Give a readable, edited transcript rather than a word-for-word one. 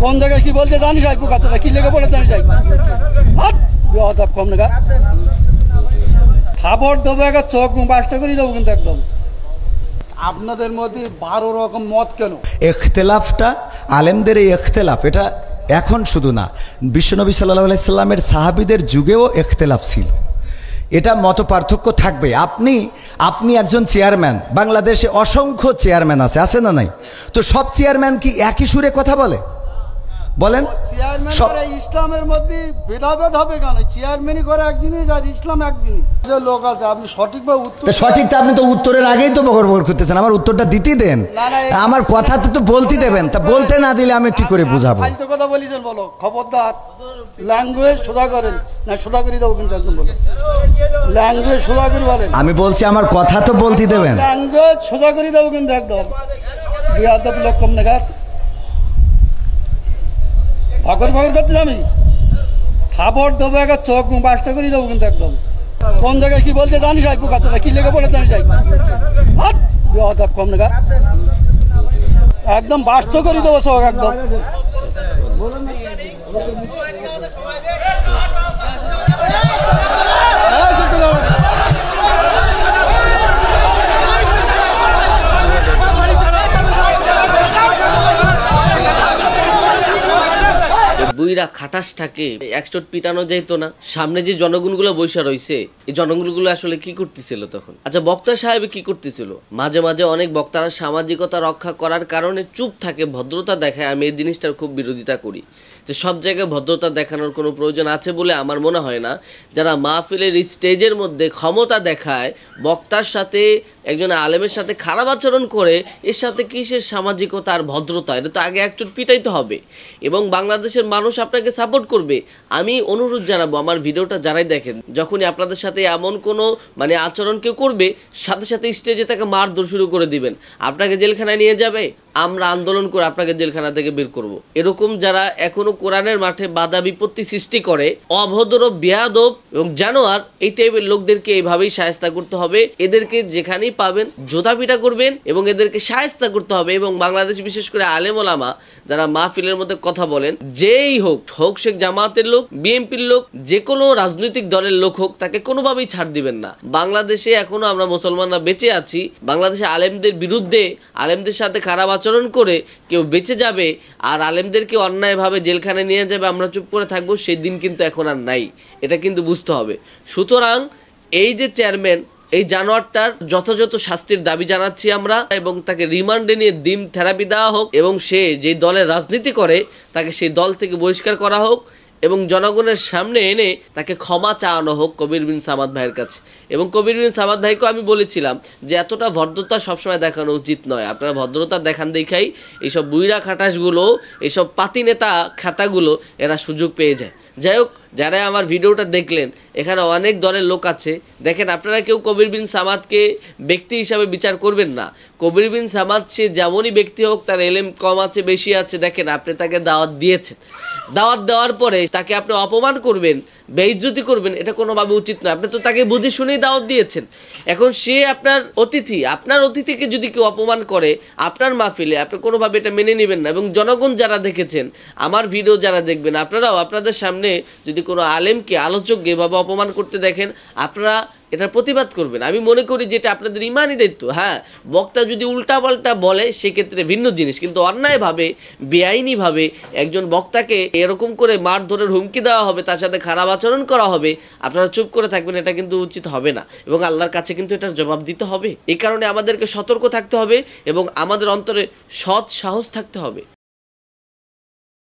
কোন জায়গায় কি বলতে জানি যাই পোকাতে কি লেগে পড়ে জানি যাই হাত কম না খাবার দেবো একটা চোখ বাসটা করে দেবো কিন্তু একদম আপনাদের মধ্যে 12 রকম মত কেন ইখতিলাফটা আলেমদের এই ইখতিলাফ এটা এখন শুধু না বিশ্বনবী সাল্লাল্লাহু আলাইহি সাল্লামের সাহাবীদের যুগেও ইখতিলাফ ছিল এটা মত পার্থক্য থাকবে আপনি একজন চেয়ারম্যান বাংলাদেশে অসংখ্য চেয়ারম্যান আছে না নাই তো সব চেয়ারম্যান কি একই সুরে কথা বলে বলেন ইসলামের মধ্যে ভেদাভেদ হবে কেন চেয়ারম্যানই করে এক জিনিস আর ইসলাম এক জিনিস লোক আছে আপনি সঠিকভাবে উত্তর সঠিকটা আপনি তো উত্তরের আগেই তো বগর করতেছেন আমার উত্তরটা দিতেই দেন আমার কথা তো বলতে দেবেন তা বলতে না দিলে আমি কি করে বুঝাবো ফালতু কথা বলি দেন বলো খবরদার ল্যাঙ্গুয়েজ সোজা করেন না সোজা করে দেবো কিন্তু একদম বলো ল্যাঙ্গুয়েজ সোজা করে বলেন আমি বলছি আমার কথা তো বলতে দেবেন ল্যাঙ্গুয়েজ সোজা করে দেবো কিন্তু একদম বিয়াদব লোক কম নাগাদ ভগর করতে আমি খাবার দেবো একটা চোখ বাসটা করে দেবো কিন্তু একদম কোন জায়গায় কি বলতে জানি যাই পোকাতে কি লেগে পড়ে জানি যাই হাত কম না একদম বাস্ত করে দেবো চোখ একদম বুইরা খাটাসটাকে একচোট পিটানো যাইতো না সামনে যে জনগণগুলো বৈশা রয়েছে এই জনগণগুলো আসলে কি করতেছিল তখন আচ্ছা বক্তা সাহেব কি করতেছিল মাঝে মাঝে অনেক বক্তারা সামাজিকতা রক্ষা করার কারণে চুপ থাকে ভদ্রতা দেখায় আমি এই জিনিসটার খুব বিরোধিতা করি যে সব জায়গায় ভদ্রতা দেখানোর কোনো প্রয়োজন আছে বলে আমার মনে হয় না যারা মাহফিলের স্টেজের মধ্যে ক্ষমতা দেখায় বক্তার সাথে একজন আলেমের সাথে খারাপ আচরণ করে এর সাথে কিসের সামাজিকতা আর ভদ্রতা এটা তো আগে একটু পিটাইতে হবে এবং বাংলাদেশের মানুষ আপনাকে সাপোর্ট করবে আমি অনুরোধ জানাবো আমার ভিডিওটা যারাই দেখেন যখনই আপনাদের সাথে এমন কোনো আচরণ কেউ করবে সাথে সাথে স্টেজে তাকে মারধর শুরু করে দিবেন আপনাকে জেলখানায় নিয়ে যাবে আমরা আন্দোলন করে আপনাকে জেলখানা থেকে বের করব এরকম যারা এখনো কোরআনের মাঠে বাধা বিপত্তি সৃষ্টি করে অভদ্র বেয়াদব এবং জানোয়ার এই টাইপের লোকদেরকে এইভাবেই শায়েস্তা করতে হবে এদেরকে যেখানেই পাবেন জোতাপিটা করবেন এবং এদেরকে শায়েস্তা করতে হবে এবং বাংলাদেশ বিশেষ করে আলেম ওলামা যারা মাহফিলের মধ্যে কথা বলেন যেই হোক সে জামাতের লোক বিএনপির লোক যে কোনো রাজনৈতিক দলের লোক হোক তাকে কোনোভাবেই ছাড় দিবেন না বাংলাদেশে এখনো আমরা মুসলমানরা বেঁচে আছি বাংলাদেশে আলেমদের বিরুদ্ধে আলেমদের সাথে খারাপ আচরণ করে কেউ বেঁচে যাবে আর আলেমদেরকে অন্যায়ভাবে জেলখানায় নিয়ে যাবে আমরা চুপ করে থাকবো সেই দিন কিন্তু এখন আর নাই এটা কিন্তু বুঝতে হবে সুতরাং এই যে চেয়ারম্যান এই জানোয়ারটার যথাযথ শাস্তির দাবি জানাচ্ছি আমরা এবং তাকে রিমান্ডে নিয়ে ডিম থেরাপি দেওয়া হোক এবং সে যে দলের রাজনীতি করে তাকে সেই দল থেকে বহিষ্কার করা হোক এবং জনগণের সামনে এনে তাকে ক্ষমা চাওয়ানো হোক কবির বিন সামাদ ভাইয়ের কাছে এবং কবির বিন সামাদ ভাইকেও আমি বলেছিলাম যে এতটা ভদ্রতা সবসময় দেখানো উচিত নয় আপনারা ভদ্রতা দেখান দেখাই এইসব বুইরা খাটাসগুলো এইসব পাতি নেতা খাতাগুলো এরা সুযোগ পেয়ে যায় যাই হোক যারা আমার ভিডিওটা দেখলেন এখানে অনেক দলের লোক আছে দেখেন আপনারা কেউ কবির বিন সামাদকে ব্যক্তি হিসাবে বিচার করবেন না কবির বিন সামাদ সে যেমনই ব্যক্তি হোক তার এলেম কম আছে বেশি আছে দেখেন আপনি তাকে দাওয়াত দিয়েছেন দাওয়াত দেওয়ার পরে তাকে আপনি অপমান করবেন বেইজ্জতি করবেন এটা কোনোভাবে উচিত নয় আপনি তো তাকে বুঝে শুনেই দাওয়াত দিয়েছেন এখন সে আপনার অতিথিকে যদি কেউ অপমান করে আপনার মাহফিলে আপনি কোনোভাবে এটা মেনে নেবেন না এবং জনগণ যারা দেখেছেন আমার ভিডিও যারা দেখবেন আপনারাও আপনাদের সামনে যদি কোনো আলেমকে আলোচককে এভাবে অপমান করতে দেখেন আপনারা এটার প্রতিবাদ করবেন আমি মনে করি যেটা আপনাদের ইমানই দায়িত্ব হ্যাঁ বক্তা যদি উল্টাপাল্টা বলে সেক্ষেত্রে ভিন্ন জিনিস কিন্তু অন্যায়ভাবে বেআইনিভাবে একজন বক্তাকে এরকম করে মারধরের হুমকি দেওয়া হবে তার সাথে খারাপ আচরণ করা হবে আপনারা চুপ করে থাকবেন এটা কিন্তু উচিত হবে না এবং আল্লাহর কাছে কিন্তু এটার জবাব দিতে হবে এই কারণে আমাদেরকে সতর্ক থাকতে হবে এবং আমাদের অন্তরে সৎ সাহস থাকতে হবে